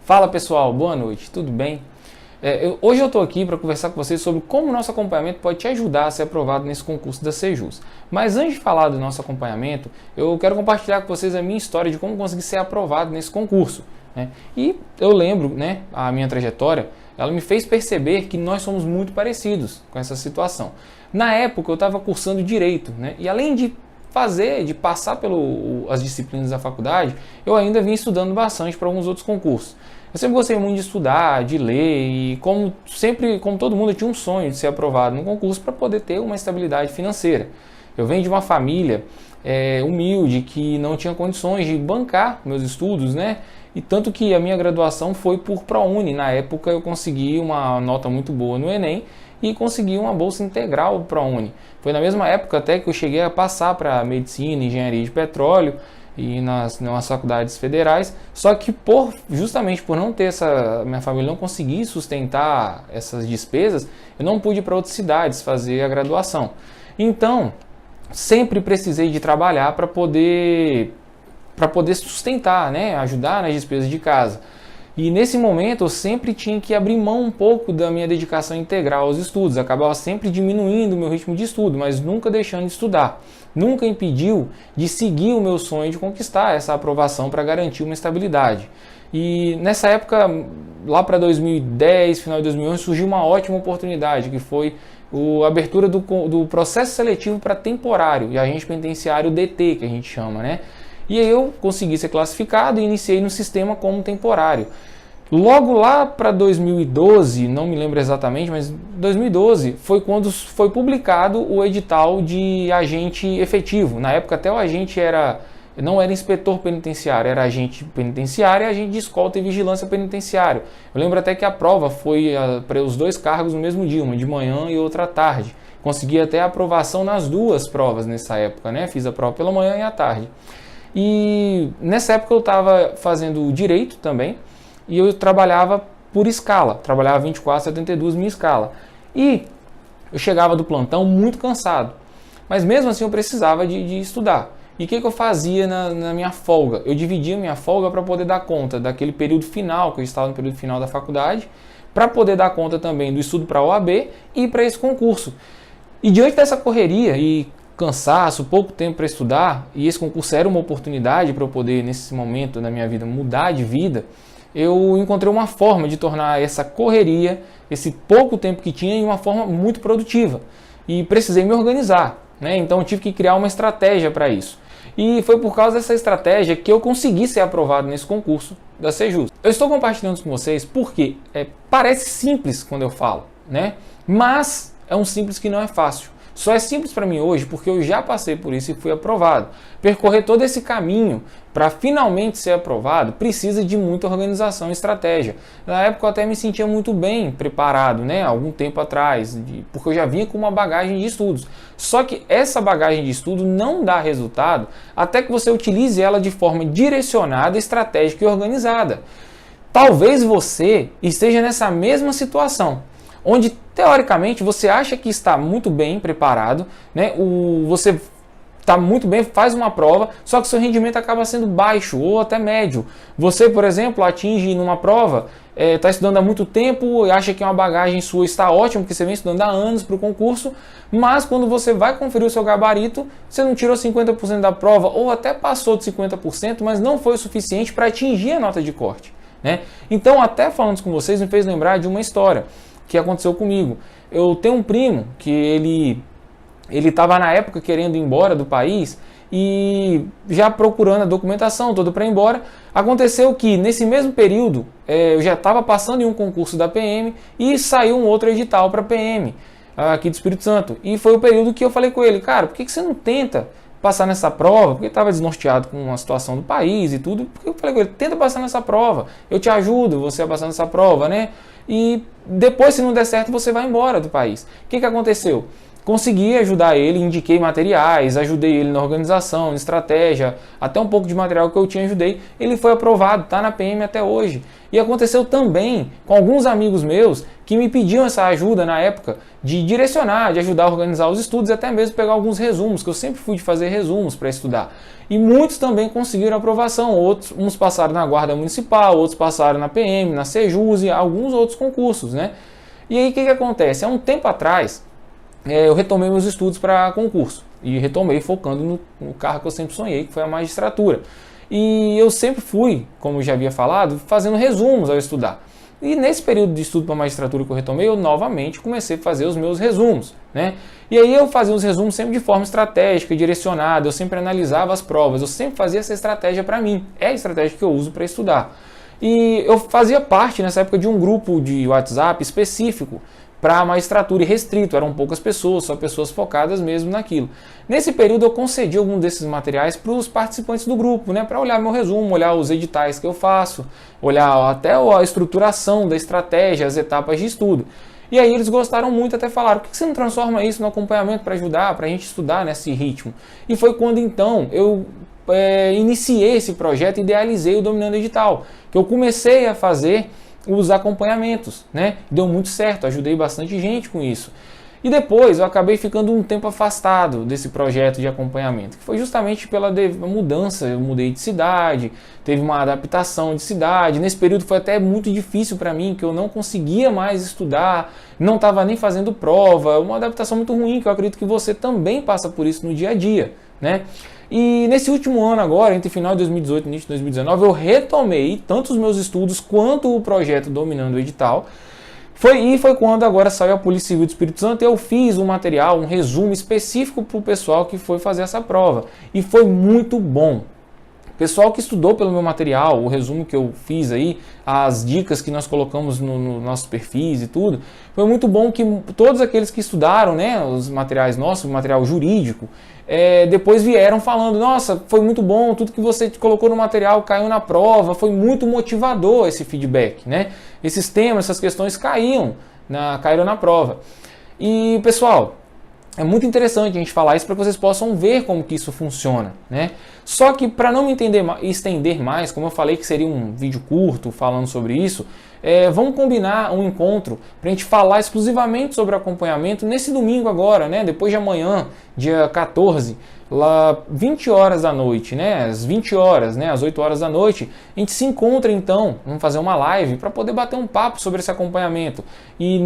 Fala pessoal, boa noite, tudo bem? Hoje eu estou aqui para conversar com vocês sobre como o nosso acompanhamento pode te ajudar a ser aprovado nesse concurso da Sejus. Mas antes de falar do nosso acompanhamento, eu quero compartilhar com vocês a minha história de como conseguir ser aprovado nesse concurso, né? E eu lembro, né, a minha trajetória, ela me fez perceber que nós somos muito parecidos com essa situação. Na época eu estava cursando Direito, né? E além de passar pelas disciplinas da faculdade, eu ainda vim estudando bastante para alguns outros concursos. Eu sempre gostei muito de estudar, de ler e como todo mundo, eu tinha um sonho de ser aprovado no concurso para poder ter uma estabilidade financeira. Eu venho de uma família humilde que não tinha condições de bancar meus estudos, né? E tanto que a minha graduação foi por ProUni. Na época eu consegui uma nota muito boa no Enem e consegui uma bolsa integral do ProUni. Foi na mesma época até que eu cheguei a passar para Medicina, Engenharia de Petróleo e nas faculdades federais, só que justamente por não ter minha família não conseguir sustentar essas despesas, eu não pude ir para outras cidades fazer a graduação. Então, sempre precisei de trabalhar para poder sustentar, né, ajudar nas despesas de casa. E nesse momento eu sempre tinha que abrir mão um pouco da minha dedicação integral aos estudos. Acabava sempre diminuindo o meu ritmo de estudo, mas nunca deixando de estudar. Nunca impediu de seguir o meu sonho de conquistar essa aprovação para garantir uma estabilidade. E nessa época, lá para 2010, final de 2011, surgiu uma ótima oportunidade, que foi a abertura do processo seletivo para temporário e agente penitenciário DT, que a gente chama, né? E aí eu consegui ser classificado e iniciei no sistema como temporário. Logo lá para 2012, não me lembro exatamente, mas 2012 foi quando foi publicado o edital de agente efetivo. Na época até o agente não era inspetor penitenciário, era agente penitenciário e agente de escolta e vigilância penitenciário. Eu lembro até que a prova foi para os dois cargos no mesmo dia, uma de manhã e outra à tarde. Consegui até a aprovação nas duas provas nessa época, né? Fiz a prova pela manhã e à tarde. E nessa época eu estava fazendo Direito também e eu trabalhava por escala, trabalhava 24/72 minha escala. E eu chegava do plantão muito cansado, mas mesmo assim eu precisava de estudar. E o que eu fazia na minha folga? Eu dividia minha folga para poder dar conta daquele período final, que eu estava no período final da faculdade, para poder dar conta também do estudo para a OAB e para esse concurso. E diante dessa correria e cansaço, pouco tempo para estudar, e esse concurso era uma oportunidade para eu poder, nesse momento da minha vida, mudar de vida, eu encontrei uma forma de tornar essa correria, esse pouco tempo que tinha, em uma forma muito produtiva. E precisei me organizar, né? Então eu tive que criar uma estratégia para isso. E foi por causa dessa estratégia que eu consegui ser aprovado nesse concurso da Sejus. Eu estou compartilhando isso com vocês porque parece simples quando eu falo, né? Mas é um simples que não é fácil. Só é simples para mim hoje porque eu já passei por isso e fui aprovado. Percorrer todo esse caminho para finalmente ser aprovado precisa de muita organização e estratégia. Na época eu até me sentia muito bem preparado, né? Algum tempo atrás, porque eu já vinha com uma bagagem de estudos. Só que essa bagagem de estudo não dá resultado até que você utilize ela de forma direcionada, estratégica e organizada. Talvez você esteja nessa mesma situação, onde teoricamente você acha que está muito bem preparado, né? Você está muito bem, faz uma prova, só que seu rendimento acaba sendo baixo ou até médio. Você, por exemplo, atinge numa prova, está estudando há muito tempo e acha que uma bagagem sua está ótima, porque você vem estudando há anos para o concurso, mas quando você vai conferir o seu gabarito, você não tirou 50% da prova ou até passou de 50%, mas não foi o suficiente para atingir a nota de corte, né? Então, até falando com vocês, me fez lembrar de uma história que aconteceu comigo. Eu tenho um primo que ele estava na época querendo ir embora do país e já procurando a documentação toda para ir embora. Aconteceu que nesse mesmo período eu já estava passando em um concurso da PM e saiu um outro edital para PM aqui do Espírito Santo. E foi o período que eu falei com ele: cara, por que você não tenta passar nessa prova? Porque estava desnorteado com a situação do país e tudo. Porque eu falei com ele: tenta passar nessa prova, eu te ajudo você a passar nessa prova, né? E depois, se não der certo, você vai embora do país. O que aconteceu? consegui ajudar ele, indiquei materiais, ajudei ele na organização, na estratégia, até um pouco de material que eu tinha, ajudei. Ele foi aprovado, está na PM até hoje. E aconteceu também com alguns amigos meus que me pediam essa ajuda na época de direcionar, de ajudar a organizar os estudos e até mesmo pegar alguns resumos, que eu sempre fui de fazer resumos para estudar. E muitos também conseguiram aprovação, uns passaram na Guarda Municipal, outros passaram na PM, na Sejus e alguns outros concursos, né? E aí o que acontece? Há um tempo atrás, eu retomei meus estudos para concurso e retomei focando no carro que eu sempre sonhei, que foi a magistratura. E eu sempre fui, como eu já havia falado, fazendo resumos ao estudar. E nesse período de estudo para a magistratura que eu retomei, eu novamente comecei a fazer os meus resumos, né? E aí eu fazia os resumos sempre de forma estratégica, direcionada, eu sempre analisava as provas, eu sempre fazia essa estratégia para mim. É a estratégia que eu uso para estudar. E eu fazia parte nessa época de um grupo de WhatsApp específico para a magistratura e restrito, eram poucas pessoas, só pessoas focadas mesmo naquilo. Nesse período eu concedi algum desses materiais para os participantes do grupo, né, para olhar meu resumo, olhar os editais que eu faço, olhar até a estruturação da estratégia, as etapas de estudo. E aí eles gostaram muito, até falaram, por que você não transforma isso no acompanhamento para ajudar, para a gente estudar nesse ritmo? E foi quando então eu iniciei esse projeto, idealizei o Dominando Edital, que eu comecei a fazer os acompanhamentos, né? Deu muito certo, ajudei bastante gente com isso. E depois eu acabei ficando um tempo afastado desse projeto de acompanhamento, que foi justamente pela mudança, eu mudei de cidade, teve uma adaptação de cidade. Nesse período foi até muito difícil para mim, que eu não conseguia mais estudar, não estava nem fazendo prova, uma adaptação muito ruim, que eu acredito que você também passa por isso no dia a dia, né? E nesse último ano agora, entre final de 2018 e início de 2019, eu retomei tanto os meus estudos quanto o projeto Dominando o Edital. Foi quando agora saiu a Polícia Civil do Espírito Santo, eu fiz um material, um resumo específico para o pessoal que foi fazer essa prova. E foi muito bom. Pessoal que estudou pelo meu material, o resumo que eu fiz aí, as dicas que nós colocamos no nossos perfis e tudo, foi muito bom que todos aqueles que estudaram, né, os materiais nossos, o material jurídico, depois vieram falando, nossa, foi muito bom, tudo que você colocou no material caiu na prova, foi muito motivador esse feedback, né? Esses temas, essas questões caíram na prova. E, pessoal, é muito interessante a gente falar isso para que vocês possam ver como que isso funciona, né? Só que para não me estender mais, como eu falei que seria um vídeo curto falando sobre isso, vamos combinar um encontro para a gente falar exclusivamente sobre acompanhamento nesse domingo agora, né? Depois de amanhã, dia 14, lá 20 horas da noite, né? Às 20 horas, né? Às 8 horas da noite, a gente se encontra então, vamos fazer uma live para poder bater um papo sobre esse acompanhamento. E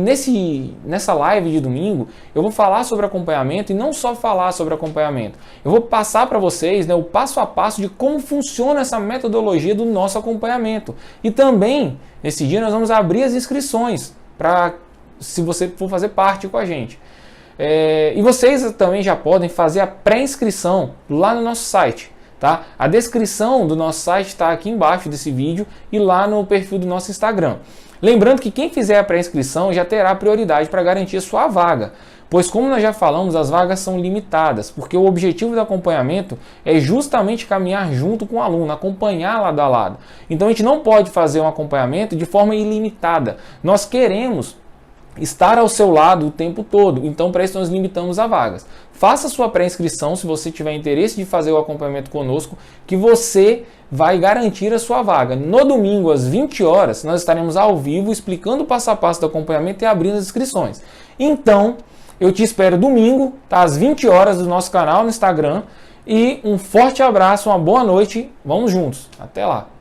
nessa live de domingo, eu vou falar sobre acompanhamento e não só falar sobre acompanhamento. Eu vou passar para vocês, né, o passo a passo de como funciona essa metodologia do nosso acompanhamento. E também, nesse dia, nós vamos abrir as inscrições para se você for fazer parte com a gente. E vocês também já podem fazer a pré-inscrição lá no nosso site, tá? A descrição do nosso site está aqui embaixo desse vídeo e lá no perfil do nosso Instagram. Lembrando que quem fizer a pré-inscrição já terá prioridade para garantir a sua vaga, pois como nós já falamos, as vagas são limitadas, porque o objetivo do acompanhamento é justamente caminhar junto com o aluno, acompanhar lado a lado. Então a gente não pode fazer um acompanhamento de forma ilimitada. Nós queremos estar ao seu lado o tempo todo, então para isso nós limitamos a vagas. Faça sua pré-inscrição se você tiver interesse de fazer o acompanhamento conosco, que você vai garantir a sua vaga. No domingo, às 20 horas, nós estaremos ao vivo explicando o passo a passo do acompanhamento e abrindo as inscrições. Então, eu te espero domingo, tá, às 20 horas do nosso canal no Instagram, e um forte abraço, uma boa noite, vamos juntos, até lá!